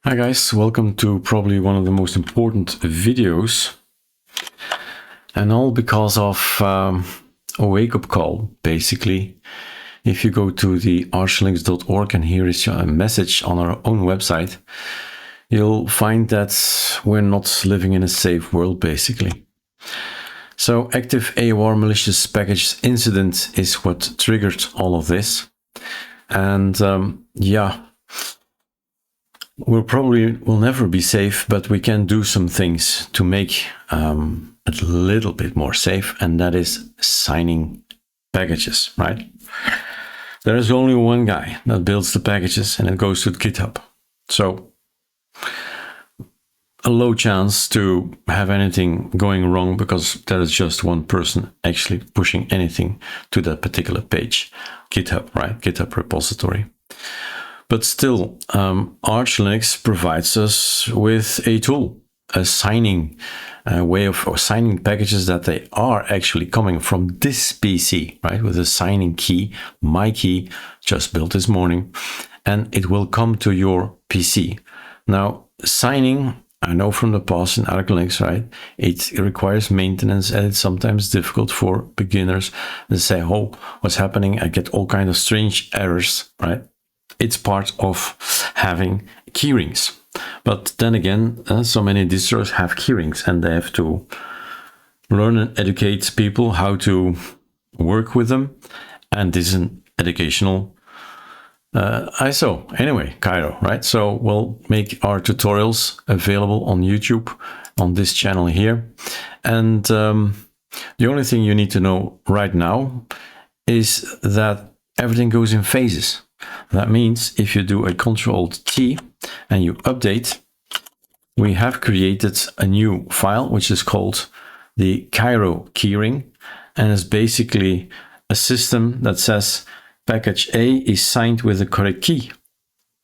Hi guys, welcome to probably one of the most important videos, and all because of a wake-up call. Basically, if you go to the archlinks.org, and here is a message on our own website, you'll find that we're not living in a safe world, basically. So active AOR malicious package incident is what triggered all of this. And yeah, we'll never be safe, but we can do some things to make a little bit more safe, and that is signing packages, right? There is only one guy that builds the packages, and it goes to GitHub. So a low chance to have anything going wrong, because there is just one person actually pushing anything to that particular page. GitHub, right? GitHub repository. But still, Arch Linux provides us with a tool, a signing way of signing packages that they are actually coming from this PC, right? With a signing key, my key, just built this morning, and it will come to your PC. Now, signing, I know from the past in Arch Linux, right? It requires maintenance, and it's sometimes difficult for beginners. They say, oh, what's happening? I get all kinds of strange errors, right? It's part of having keyrings. But then again, so many distros have keyrings, and they have to learn and educate people how to work with them. And this is an educational ISO. Anyway, Kiro, right? So we'll make our tutorials available on YouTube, on this channel here. And the only thing you need to know right now is that everything goes in phases. That means if you do a Ctrl-T and you update, we have created a new file, which is called the Kiro keyring, and it's basically a system that says package A is signed with the correct key,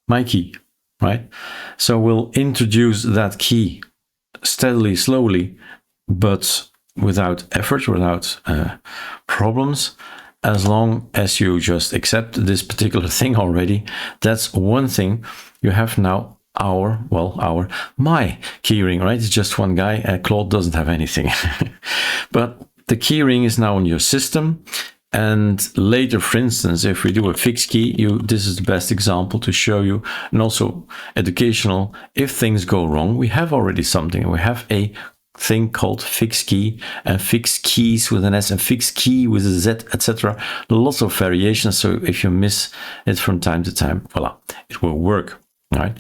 my key, right? So we'll introduce that key steadily, slowly, but without effort, without problems. As long as you just accept this particular thing already, that's one thing. You have now my keyring, right? It's just one guy. Claude doesn't have anything. But the keyring is now on your system. And later, for instance, if we do a fixed key, this is the best example to show you, and also educational. If things go wrong, we have already something. We have a thing called fixed key, and fixed keys with an S, and fixed key with a Z, etc. Lots of variations. So if you miss it from time to time, voila, it will work, right?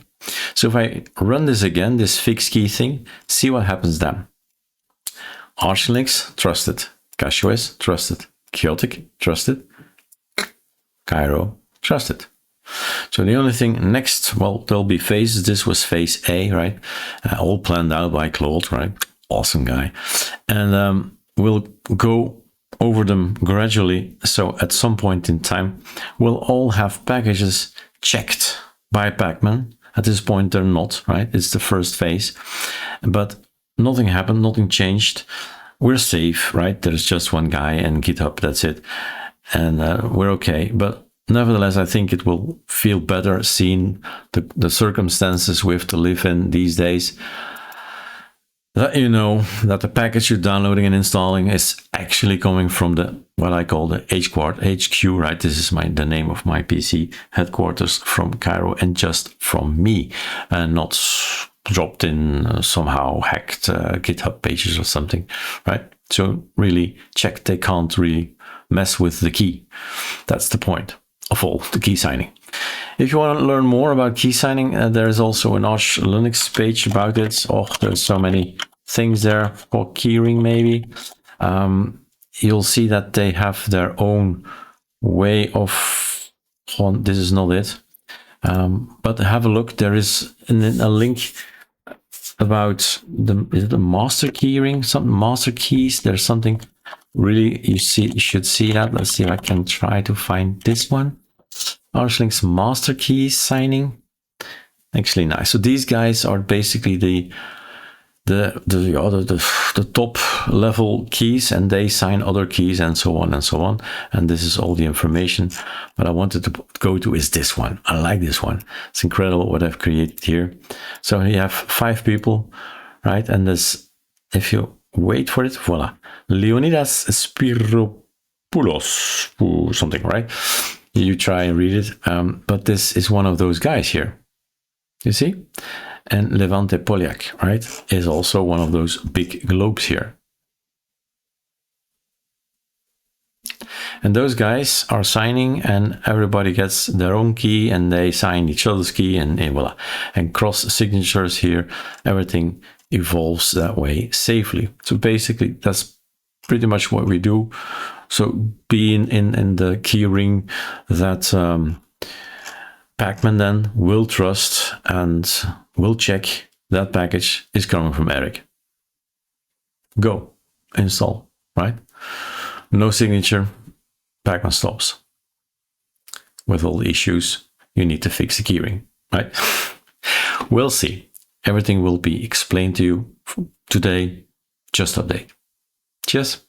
So if I run this again, this fixed key thing, see what happens then. Arch Linux, trusted. CashOS, trusted. Chaotic, trusted. Kiro, trusted. So the only thing next, well, there'll be phases. This was phase A, right? All planned out by Claude, right? Awesome guy. And we'll go over them gradually. So at some point in time, we'll all have packages checked by Pacman. At this point, they're not, right? It's the first phase. But nothing happened, nothing changed. We're safe, right? There's just one guy and GitHub, that's it. And we're okay. But nevertheless, I think it will feel better seeing the circumstances we have to live in these days. That you know that the package you're downloading and installing is actually coming from what I call the HQ, right? This is the name of my PC headquarters, from Kiro, and just from me, and not dropped in somehow hacked GitHub pages or something, right? So really check they can't really mess with the key. That's the point of all the key signing. If you want to learn more about key signing, there is also an Arch Linux page about it. Oh, there's so many things there for keyring, maybe. You'll see that they have their own way of, this is not it. But have a look. There is a link about is it a master keyring, some master keys. There's something really, you should see that. Let's see if I can try to find this one. Arch Linux master keys signing. Actually nice. So these guys are basically the top level keys, and they sign other keys, and so on and so on. And this is all the information. What I wanted to go to is this one. I like this one. It's incredible what I've created here. So you have 5 people, right? And this, if you wait for it, voila, Leonidas Spiropoulos, something, right? You try and read it, but this is one of those guys here. You see? And Levante Polyak, right, is also one of those big globes here. And those guys are signing, and everybody gets their own key, and they sign each other's key, and voila. And cross signatures here, everything evolves that way safely. So basically, that's pretty much what we do. So being in the keyring that Pacman then will trust and will check that package is coming from Erik. Go, install, right? No signature, Pacman stops. With all the issues, you need to fix the keyring, right? We'll see. Everything will be explained to you today. Just update. Cheers.